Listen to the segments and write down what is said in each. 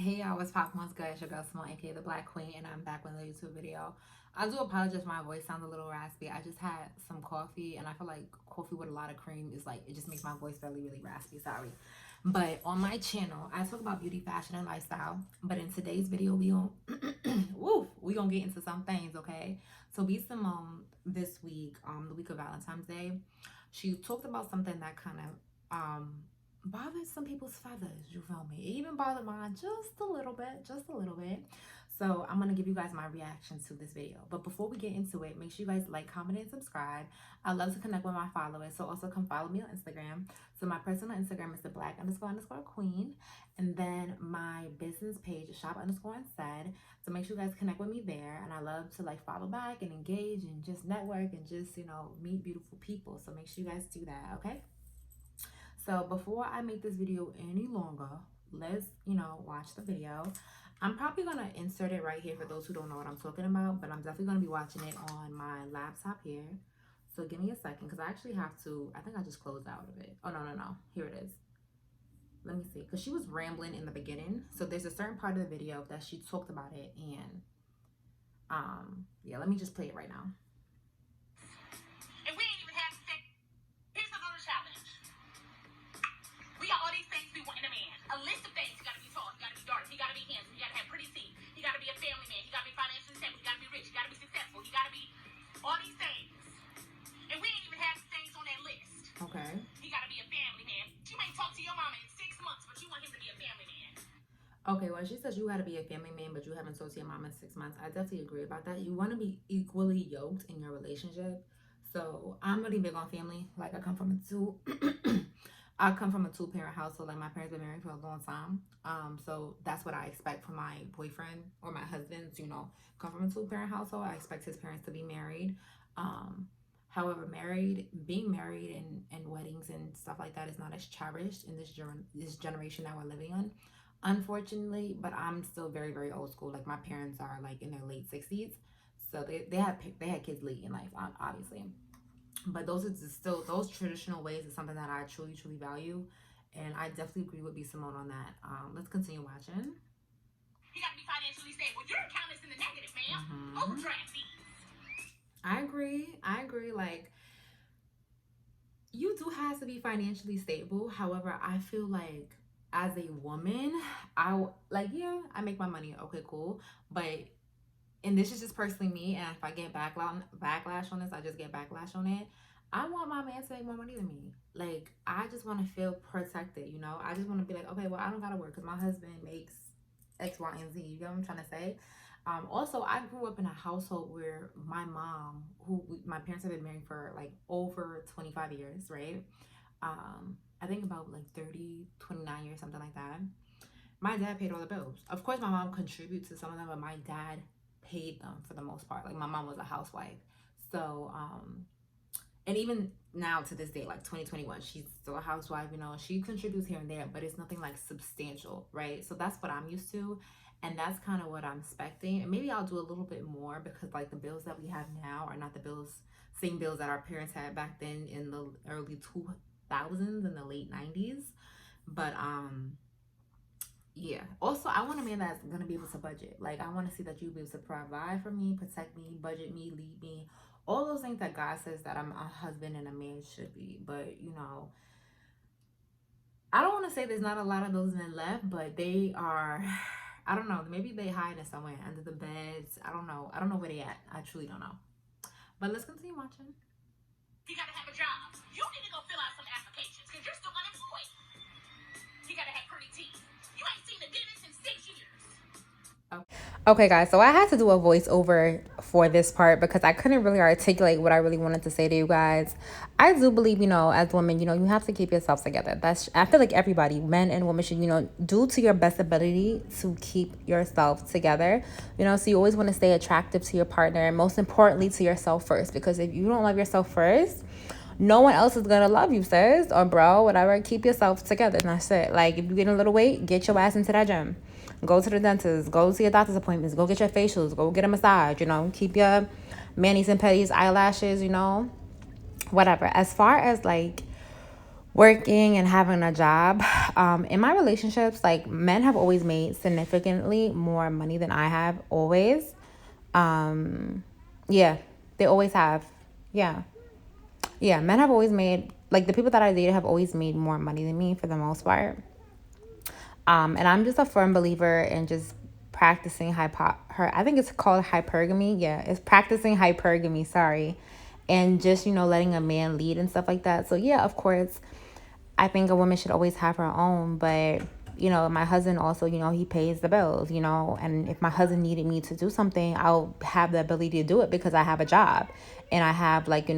Hey y'all, what's poppin'? What's good? It's your girl Simone, aka the Black Queen, and I'm back with a YouTube video. I do apologize if my voice sounds a little raspy. I just had some coffee, and I feel like coffee with a lot of cream is like, it just makes my voice really raspy. Sorry. But on my channel, I talk about beauty, fashion, and lifestyle. But in today's video, we gonna get into some things, okay? So B.Simone this week, the week of Valentine's Day, she talked about something that kind of bothered some people's feathers, you feel me? It even bothered mine just a little bit. So I'm gonna give you guys my reaction to this video. But before we get into it, make sure you guys like, comment, and subscribe. I love to connect with my followers, so also come follow me on Instagram. So my personal Instagram is the black__queen, and then my business page is shop_unsaid. So make sure you guys connect with me there, and I love to like follow back and engage and just network and just, you know, meet beautiful people. So make sure you guys do that, okay? So before I make this video any longer, let's, watch the video. I'm probably going to insert it right here for those who don't know what I'm talking about, but I'm definitely going to be watching it on my laptop here. So give me a second, because I actually have to, I think I just closed out of it. Oh, no. Here it is. Let me see, because she was rambling in the beginning. So there's a certain part of the video that she talked about it, and yeah, let me just play it right now. A list of things. He gotta be tall, he gotta be dark, he gotta be handsome, he gotta have pretty teeth, he gotta be a family man, he gotta be financially stable, he gotta be rich, he gotta be successful, he gotta be all these things. And we ain't even have things on that list. Okay. He gotta be a family man. You may talk to your mama in 6 months, but you want him to be a family man. Okay, well, she says you gotta be a family man, but you haven't talked to your mom in 6 months. I definitely agree about that. You want to be equally yoked in your relationship. So I'm really big on family. Like, I come from a two-parent household. Like, my parents been married for a long time. So that's what I expect from my boyfriend or my husband. Come from a two-parent household. I expect his parents to be married. However, being married and weddings and stuff like that is not as cherished in this generation that we're living in, unfortunately. But I'm still very old school. Like, my parents are like in their late 60s, so they had kids late in life, obviously. But those traditional ways is something that I truly value, and I definitely agree with B.Simone on that. Let's continue watching. You gotta be financially stable. Your account is in the negative, ma'am. Overdraft fees. I agree. Like, you do have to be financially stable. However, I feel like as a woman, I make my money. Okay, cool. But, and this is just personally me, and if I get backlash on this, I just get backlash on it. I want my man to make more money than me. Like, I just want to feel protected, you know? I just want to be like, okay, well, I don't got to work because my husband makes X, Y, and Z. You get what I'm trying to say? Also, I grew up in a household where my mom, my parents have been married for like over 25 years, right? I think about like 29 years, something like that. My dad paid all the bills. Of course, my mom contributes to some of them, but my dad paid them for the most part. Like, my mom was a housewife. So, and even now to this day, like 2021, she's still a housewife, you know, she contributes here and there, but it's nothing like substantial, right? So that's what I'm used to. And that's kind of what I'm expecting. And maybe I'll do a little bit more, because like the bills that we have now are not the same bills that our parents had back then in the early 2000s and the late 90s. But, yeah. Also, I want a man that's going to be able to budget. Like, I want to see that you'll be able to provide for me, protect me, budget me, lead me. All those things that God says that I'm a husband and a man should be. But, you know, I don't want to say there's not a lot of those men left, but they are, I don't know. Maybe they hide in somewhere under the beds. I don't know. I don't know where they at. I truly don't know. But let's continue watching. You got to have a job. You need to go fill out some applications because you're still unemployed. You got to have pretty teeth. You ain't seen the dentist in 6 years. Okay, guys, so I had to do a voiceover for this part because I couldn't really articulate what I really wanted to say to you guys. I do believe, you know, as women, you know, you have to keep yourself together. I feel like everybody, men and women, should, you know, do to your best ability to keep yourself together. You know, so you always want to stay attractive to your partner, and most importantly to yourself first, because if you don't love yourself first, no one else is gonna love you, sis or bro, whatever. Keep yourself together, and that's it. Like, if you get a little weight, get your ass into that gym. Go to the dentist. Go to your doctor's appointments. Go get your facials. Go get a massage. You know, keep your manis and petties, eyelashes. You know, whatever. As far as like working and having a job. In my relationships, like men have always made significantly more money than I have, always. Um, yeah, they always have. Yeah. Yeah, men have always made, like the people that I dated have always made more money than me for the most part. And I'm just a firm believer in just practicing I think it's called hypergamy. Yeah, it's practicing hypergamy, sorry. And just, letting a man lead and stuff like that. So yeah, of course, I think a woman should always have her own, but my husband also, he pays the bills, and if my husband needed me to do something, I'll have the ability to do it because I have a job and I have like,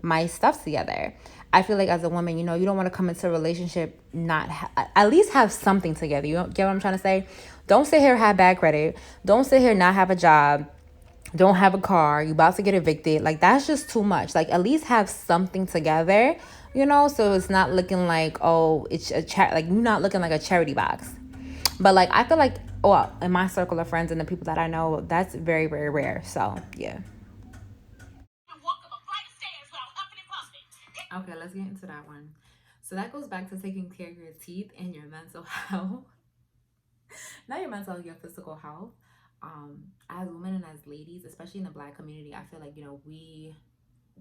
my stuff together. I feel like as a woman, you don't want to come into a relationship not at least have something together. You get what I'm trying to say? Don't sit here have bad credit. Don't sit here not have a job, don't have a car, you about to get evicted. Like that's just too much. Like at least have something together, so it's not looking like, oh, it's like you're not looking like a charity box. But like I feel like, well, in my circle of friends and the people that I know, that's very, very rare. So yeah. Okay, let's get into that one. So that goes back to taking care of your teeth and your mental health. Not your mental health, your physical health. As women and as ladies, especially in the Black community, I feel like,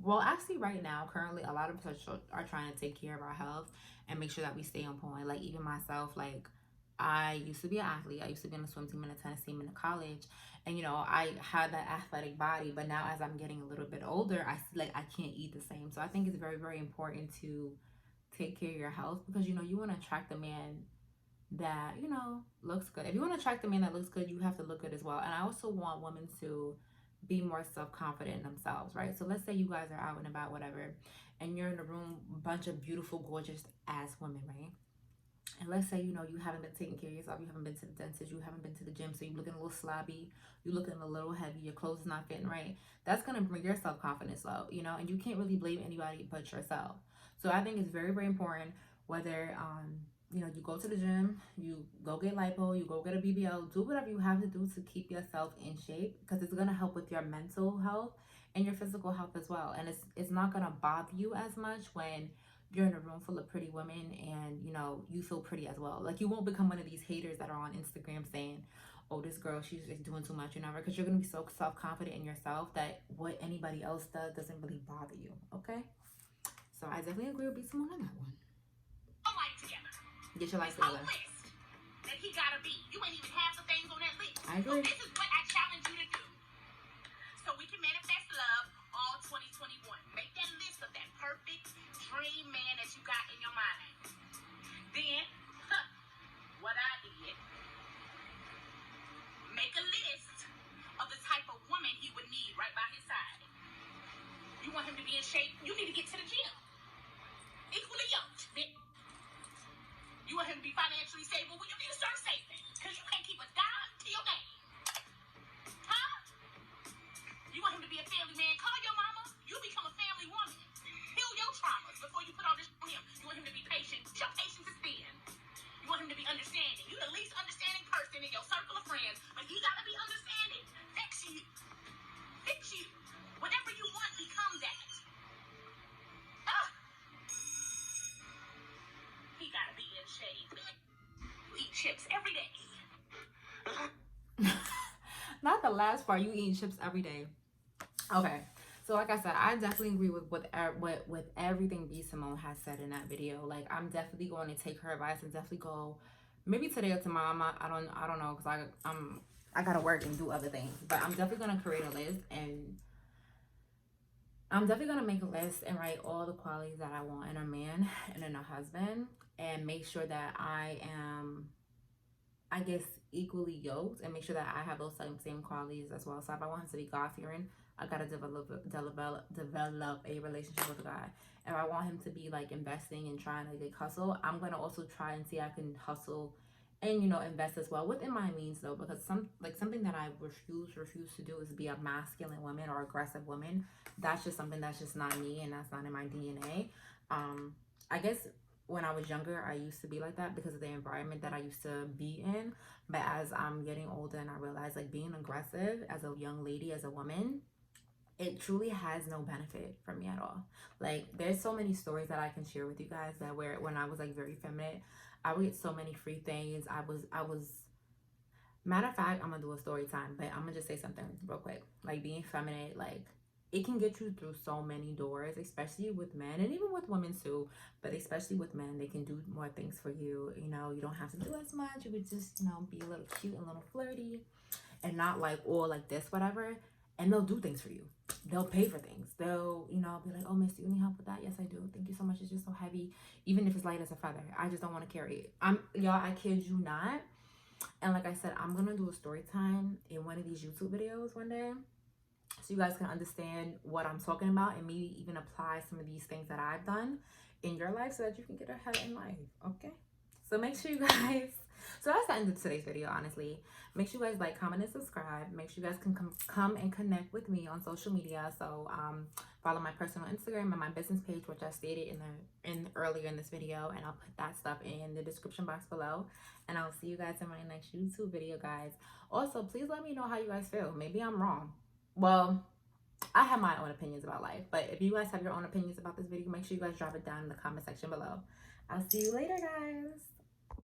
well, actually, right now, currently, a lot of us are trying to take care of our health and make sure that we stay on point. Like, even myself, like, I used to be an athlete. I used to be in a swim team and a tennis team in college. And, I had that athletic body. But now, as I'm getting a little bit older, I see, like, I can't eat the same. So I think it's very, very important to take care of your health because, you want to attract a man that, looks good. If you want to attract a man that looks good, you have to look good as well. And I also want women to be more self-confident in themselves, right? So let's say you guys are out and about, whatever, and you're in a room, bunch of beautiful, gorgeous ass women, right? And let's say, you haven't been taking care of yourself, you haven't been to the dentist, you haven't been to the gym, so you're looking a little slobby, you're looking a little heavy, your clothes is not fitting right. That's gonna bring your self-confidence low, and you can't really blame anybody but yourself. So I think it's very, very important whether you go to the gym, you go get lipo, you go get a BBL, do whatever you have to do to keep yourself in shape because it's gonna help with your mental health and your physical health as well. And it's not gonna bother you as much when you're in a room full of pretty women and you feel pretty as well. Like you won't become one of these haters that are on Instagram saying, oh, this girl, she's just doing too much, because you're gonna be so self-confident in yourself that what anybody else does doesn't really bother you. Okay, so I definitely agree with B.Simone on that one. Get your life together. That he gotta be. You ain't even half the things on that list. I agree. So this is what I challenge you to do. So we can manifest love all 2021. Make that list of that perfect dream man that you got in your mind. Then, what I did, make a list of the type of woman he would need right by his side. You want him to be in shape? You need to get to the gym. Equally yoked. You want him to be financially stable? Well, you need to start saving. Because you can't keep a dime to your name. Huh? You want him to be a family man? Call your mama. You become a family woman. Heal your traumas before you put all this on him. You want him to be patient. Your patience is thin. You want him to be understanding. You the least understanding person in your circle of friends. But he got to be understanding. Fix you. Fix you. Whatever you want, become that. He got to be in shape. You eat chips every day. Not the last part. You eating chips every day. Okay. So like I said, I definitely agree with everything B.Simone has said in that video. Like I'm definitely going to take her advice and definitely go maybe today or tomorrow. I don't know because I gotta work and do other things. But I'm definitely gonna create a list and I'm definitely gonna make a list and write all the qualities that I want in a man and in a husband and make sure that I am, I guess, equally yoked and make sure that I have those same qualities as well. So if I want him to be God-fearing, I gotta develop a relationship with a guy. If I want him to be like investing and trying to like hustle, I'm gonna also try and see I can hustle and invest as well within my means though, because something that I refuse to do is be a masculine woman or aggressive woman. That's just something that's just not me and that's not in my DNA. I guess when I was younger, I used to be like that because of the environment that I used to be in. But as I'm getting older and I realize like being aggressive as a young lady, as a woman, it truly has no benefit for me at all. Like, there's so many stories that I can share with you guys that where when I was like very feminine, I would get so many free things. I was matter of fact, I'm gonna do a story time, but I'm gonna just say something real quick. Like, being feminine, like, it can get you through so many doors, especially with men and even with women too. But especially with men, they can do more things for you. You know, you don't have to do as much. You could just, you know, be a little cute and a little flirty and not like all like this, whatever. And they'll do things for you. They'll pay for things. They'll, you know, be like, oh, miss, do you need help with that? Yes, I do. Thank you so much. It's just so heavy. Even if it's light as a feather. I just don't want to carry it. Y'all, I kid you not. And like I said, I'm going to do a story time in one of these YouTube videos one day, so you guys can understand what I'm talking about and maybe even apply some of these things that I've done in your life so that you can get ahead in life. Okay? So make sure you guys, so that's the end of today's video, honestly. Make sure you guys like, comment, and subscribe. Make sure you guys can come and connect with me on social media. So follow my personal Instagram and my business page, which I stated in earlier in this video, and I'll put that stuff in the description box below. And I'll see you guys in my next YouTube video, guys. Also, please let me know how you guys feel. Maybe I'm wrong. Well, I have my own opinions about life, but if you guys have your own opinions about this video, make sure you guys drop it down in the comment section below. I'll see you later, guys.